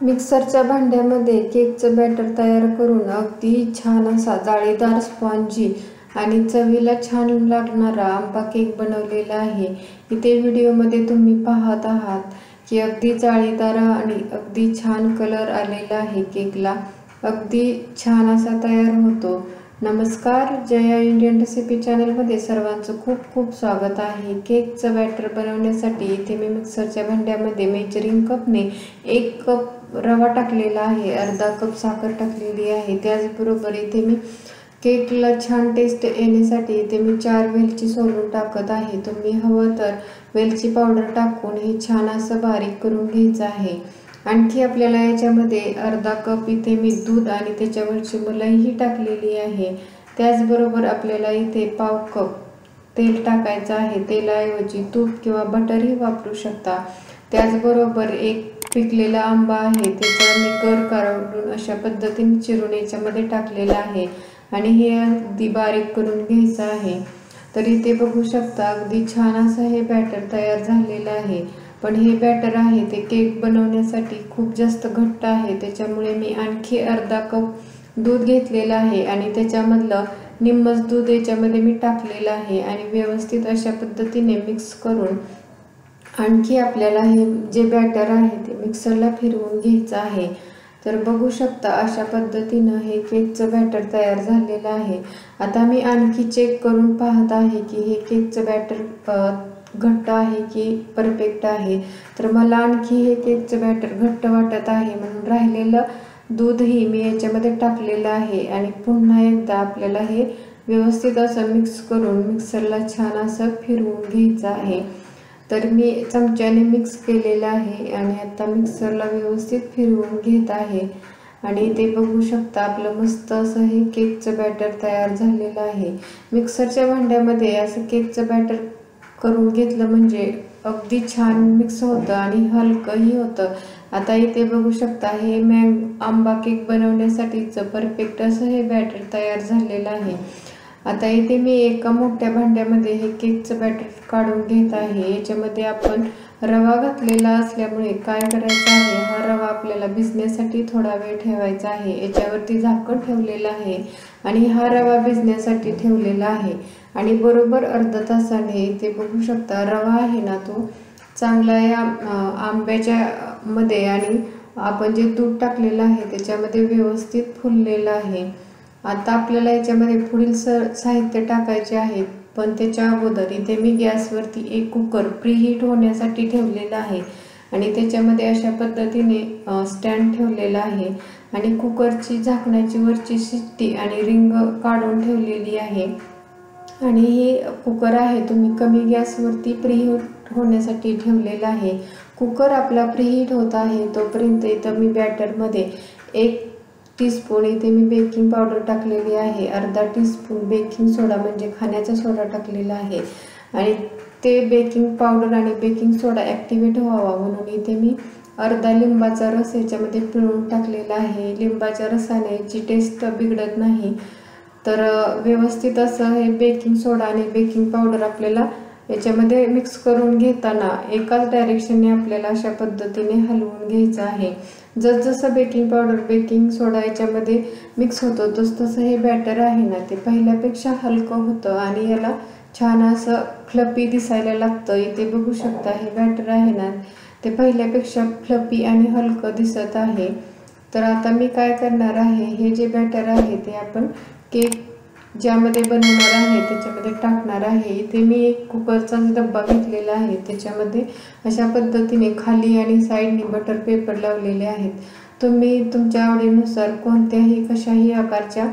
मिक्सरच्या भांड्यामध्ये केकचं बॅटर तयार करून अगदी छान असा जाळीदार स्पॉन्जी आणि चवीला छान लागणारा आंबा केक बनवलेला आहे। इथे व्हिडिओमध्ये तुम्ही पाहत आहात की अगदी जाळीदार आणि अगदी छान कलर आलेला आहे। केकला अगदी छान असा तयार होतो। नमस्कार, जया इंडियन रेसिपी चॅनलमध्ये सर्वांचं खूप खूप स्वागत आहे। केकचं बॅटर बनवण्यासाठी इथे मी मिक्सरच्या भांड्यामध्ये मेजरिंग कपने 1 कप रवा टाकलेला आहे, अर्धा कप साखर टाकलेली आहे। त्याचबरोबर इथे मी केकला छान टेस्ट येण्यासाठी इथे मी 4 वेलची सोलून टाकत आहे। तुम्ही हवं तर वेलची पावडर टाकून हे छान असं बारीक करून घ्यायचं आहे। आणखी आपल्याला याच्यामध्ये अर्धा कप इथे मी दूध आणि त्याच्यावरची मलाईही टाकलेली आहे। त्याचबरोबर आपल्याला इथे पाव कप तेल टाकायचं आहे। तेलाऐवजी तूप किंवा बटरही वापरू शकता। त्याचबरोबर एक पिकलेला आंबा आहे, त्याचा मी गर काढून अशा पद्धतीने चिरून याच्यामध्ये टाकलेला आहे आणि हे अगदी बारीक करून घ्यायचं आहे। तर इथे बघू शकता अगदी छान असं हे बॅटर तयार झालेलं आहे। पण हे बॅटर आहे ते केक बनवण्यासाठी खूप जास्त घट्ट आहे, त्याच्यामुळे मी आणखी अर्धा कप दूध घेतलेला आहे आणि त्याच्यामधलं निम्मच दूध याच्यामध्ये मी टाकलेलं आहे आणि व्यवस्थित अशा पद्धतीने मिक्स करून आणखी आपल्याला हे जे बॅटर आहे ते मिक्सरला फिरवून घ्यायचं आहे। तर बघू शकता अशा पद्धतीने हे केकचं बॅटर तयार झालेलं आहे। आता मी आणखी चेक करून पाहत आहे की हे केकचं बॅटर घट्ट आहे की परफेक्ट आहे। तर मला आणखी हे केकचं बॅटर घट्ट वाटत आहे, म्हणून राहिलेलं दूधही मी याच्यामध्ये टाकलेलं आहे आणि पुन्हा एकदा आपल्याला हे व्यवस्थित असं मिक्स करून मिक्सरला छान असं फिरवून घ्यायचं आहे। तर मी चमच्याने मिक्स केलेलं आहे आणि आता मिक्सरला व्यवस्थित फिरवून घेत आहे आणि ते बघू शकता आपलं मस्त असं हे केकचं बॅटर तयार झालेलं आहे। मिक्सरच्या भांड्यामध्ये असं केकचं बॅटर करून घेतलं म्हणजे अगदी छान मिक्स होतं आणि हलकंही होतं। आता इथे बघू शकता हे आंबा केक बनवण्यासाठीचं परफेक्ट असं हे बॅटर तयार झालेलं आहे। आता इथे मी एका मोठ्या भांड्यामध्ये हे केकचं बॅटर काढून घेत आहे। याच्यामध्ये आपण रवा घातलेला असल्यामुळे काय करायचं आहे, हा रवा आपल्याला भिजण्यासाठी थोडा वेळ ठेवायचा आहे। याच्यावरती झाकण ठेवलेलं आहे आणि हा रवा भिजण्यासाठी ठेवलेला आहे आणि बरोबर अर्धा तासाने इथे बघू शकता रवा आहे ना तो चांगला या आंब्याच्या मध्ये आणि आपण जे दूध टाकलेलं आहे त्याच्यामध्ये व्यवस्थित फुललेलं आहे। आता आपल्याला याच्यामध्ये पुढील साहित्य टाकायचे आहेत, पण त्याच्या अगोदर इथे मी गॅसवरती एक कुकर प्रीहीट होण्यासाठी ठेवलेला आहे आणि त्याच्यामध्ये अशा पद्धतीने स्टँड ठेवलेला आहे आणि कुकरची झाकणाची वरची शिट्टी आणि रिंग काढून ठेवलेली आहे। आणि हे कुकर आहे तुम्ही कमी गॅसवरती प्रीहीट होण्यासाठी ठेवलेला आहे। कुकर आपला प्रीहीट होत आहे तोपर्यंत इथं मी बॅटरमध्ये 1 टीस्पून इथे मी बेकिंग पावडर टाकलेली आहे, अर्धा टीस्पून बेकिंग सोडा म्हणजे खाण्याचा सोडा टाकलेला आहे आणि ते बेकिंग पावडर आणि बेकिंग सोडा ॲक्टिवेट व्हावा म्हणून इथे मी अर्धा लिंबाचा रस याच्यामध्ये पिळून टाकलेला आहे। लिंबाच्या रसाने याची टेस्ट बिघडत नाही। तर व्यवस्थित असं हे बेकिंग सोडा आणि बेकिंग पावडर आपल्याला याच्यामध्ये मिक्स करून घेताना एकाच डायरेक्शनने आपल्याला अशा पद्धतीने हलवून घ्यायचं आहे। जसजसं बेकिंग पावडर बेकिंग सोडा याच्यामध्ये मिक्स होतो तसतसं हे बॅटर आहे ना ते पहिल्यापेक्षा हलकं होतं आणि याला छान असं फ्लपी दिसायला लागतं। इथे बघू शकता हे बॅटर आहे ना ते पहिल्यापेक्षा फ्लपी आणि हलकं दिसत आहे। तर आता मी काय करणार आहे, हे जे बॅटर आहे ते आपण केक ज्यामध्ये बनवणार आहे त्याच्यामध्ये टाकणार आहे। इथे मी एक कुकरचा डब्बा घेतलेला आहे, त्याच्यामध्ये अशा पद्धतीने खाली आणि साईडने बटर पेपर लावलेले आहेत। तुम्ही तुमच्या आवडीनुसार कोणत्याही कशाही आकारच्या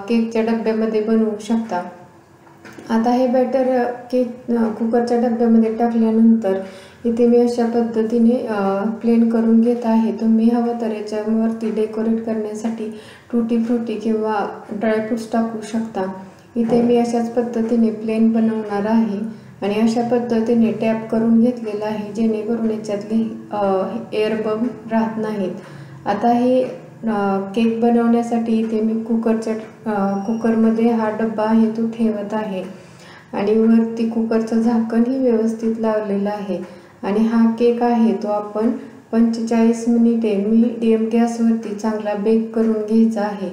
केकच्या डब्यामध्ये बनवू शकता। आता हे बॅटर केक कुकरच्या डब्यामध्ये टाकल्यानंतर इथे मी अशा पद्धतीने प्लेन करून घेत आहे। तुम्ही हवं तर याच्यावरती डेकोरेट करण्यासाठी टूटी फ्रूटी किंवा ड्रायफ्रूट्स टाकू शकता। इथे मी अशाच पद्धतीने प्लेन बनवणार आहे आणि अशा पद्धतीने टॅप करून घेतलेला आहे जेणेकरून याच्यातले एअर बबल राहत नाहीत। आता हे केक बनवण्यासाठी इथे मी कुकरमध्ये हा डब्बा आहे तो ठेवत आहे आणि वरती कुकरचं झाकणही व्यवस्थित लावलेलं आहे आणि हा केक आहे तो आपण 45 मिनिटे मीडियम गॅसवरती चांगला बेक करून घ्यायचा आहे।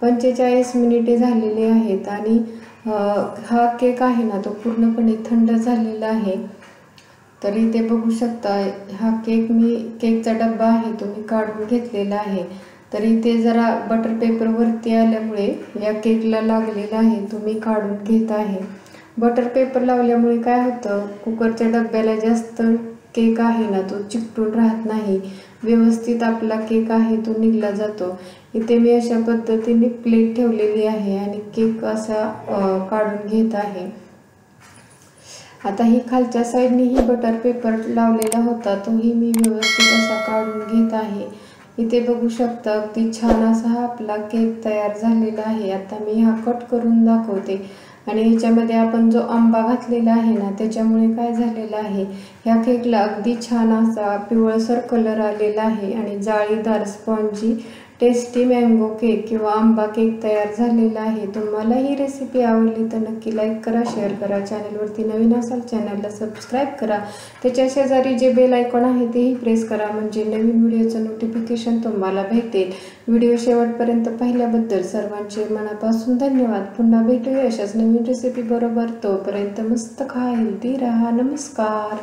45 मिनिटे झालेले आहेत आणि हा केक आहे ना तो पूर्णपणे थंड झालेला आहे। तर इथे बघू शकता हा केकचा डब्बा आहे तो मी काढून घेतलेला आहे। तर इथे जरा बटर पेपर वरती आल्यामुळे या केकला लागलेला आहे तो मी काढून घेत आहे। बटर पेपर लावल्यामुळे काय होतं, कुकरच्या डब्याला जास्त केक आहे ना तो चिकटून राहत नाही, व्यवस्थित आपला केक आहे तो निघला जातो। इथे मी अशा पद्धतीने प्लेट ठेवलेली आहे आणि केक असा काढून घेत आहे। आता ही खालच्या साईडने ही बटर पेपर लावलेला होता तोही मी व्यवस्थित असा काढून घेत आहे। इथे बघू शकता अगदी छान असा हा आपला केक तयार झालेला आहे। आता मी हा कट करून दाखवते आणि ह्याच्यामध्ये आपण जो आंबा घातलेला आहे ना त्याच्यामुळे काय झालेलं आहे, ह्या केकला अगदी छान असा पिवळसर कलर आलेला आहे आणि जाळीदार स्पॉन्जी टेस्टी मँगो केक किंवा आंबा केक तयार झालेला आहे। तुम्हाला ही रेसिपी आवडली तर नक्की लाईक करा, शेअर करा। चॅनलवरती नवीन असाल चॅनलला सबस्क्राईब करा, त्याच्या शेजारी जे बेल आयकॉन आहे तेही प्रेस करा म्हणजे नवीन व्हिडिओचं नोटिफिकेशन तुम्हाला भेटेल। व्हिडिओ शेवटपर्यंत पाहिल्याबद्दल सर्वांचे मनापासून धन्यवाद। पुन्हा भेटूया अशाच नवीन रेसिपी बरोबर, तोपर्यंत मस्त खा, हेल्दी राहा। नमस्कार।